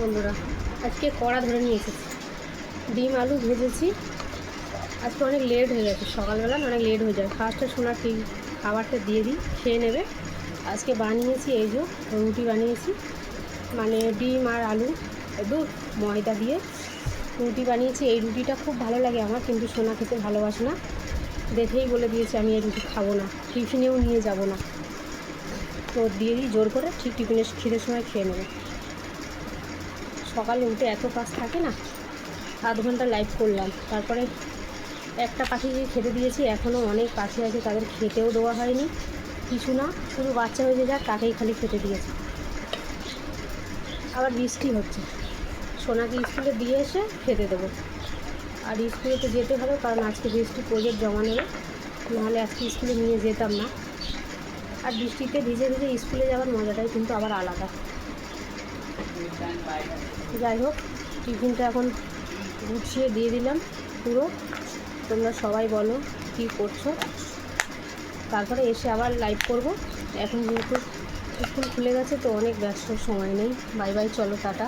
বন্ধুরা, আজকে কড়া ধরে নিয়ে এসেছি, ডিম আলু ভেজেছি। আজকে অনেক লেট হয়ে গেছে, সকালবেলা অনেক লেট হয়ে যায়। ফার্স্টে সোনার ঠিক খাবারটা দিয়ে দিই, খেয়ে নেবে। আজকে বানিয়েছি এই যে রুটি বানিয়েছি, মানে ডিম আর আলু ময়দা দিয়ে রুটি বানিয়েছি। এই রুটিটা খুব ভালো লাগে আমার, কিন্তু সোনা খেতে ভালোবাসে না, দেখেই বলে দিয়েছে আমি এই রুটি খাবো না, টিফিনেও নিয়ে যাব না। তো দিয়ে দিই জোর করে, ঠিক টিফিনের খিদের সময় খেয়ে নেবে। সকালে উঠে এত কাজ থাকে না, আধ ঘন্টা লাইভ করলাম, তারপরে একটা পাখিকে খেতে দিয়েছি, এখনও অনেক পাখি আছে তাদের খেতেও দেওয়া হয়নি কিছু না, শুধু বাচ্চা হয়ে যাক তাকেই খালি খেতে দিয়েছি। আবার বৃষ্টি হচ্ছে, সোনাকে স্কুলে দিয়ে এসে খেতে দেবো। আর স্কুলে তো যেতে হবে, কারণ আজকে বৃষ্টি প্রজেক্ট জমা নেবে, নাহলে আজকে স্কুলে নিয়ে যেতাম না। আর বৃষ্টিতে ভিজে ভিজে স্কুলে যাওয়ার মজাটাই কিন্তু আবার আলাদা। যাই হোক, টিফিনটা এখন গুছিয়ে দিয়ে দিলাম পুরো। তোমরা সবাই বলো কী করছো, তারপরে এসে আবার লাইভ করব। এখন যেহেতু স্কুল খুলে গেছে তো অনেক ব্যস্ত, সময় নেই। বাই বাই, চলো টাটা।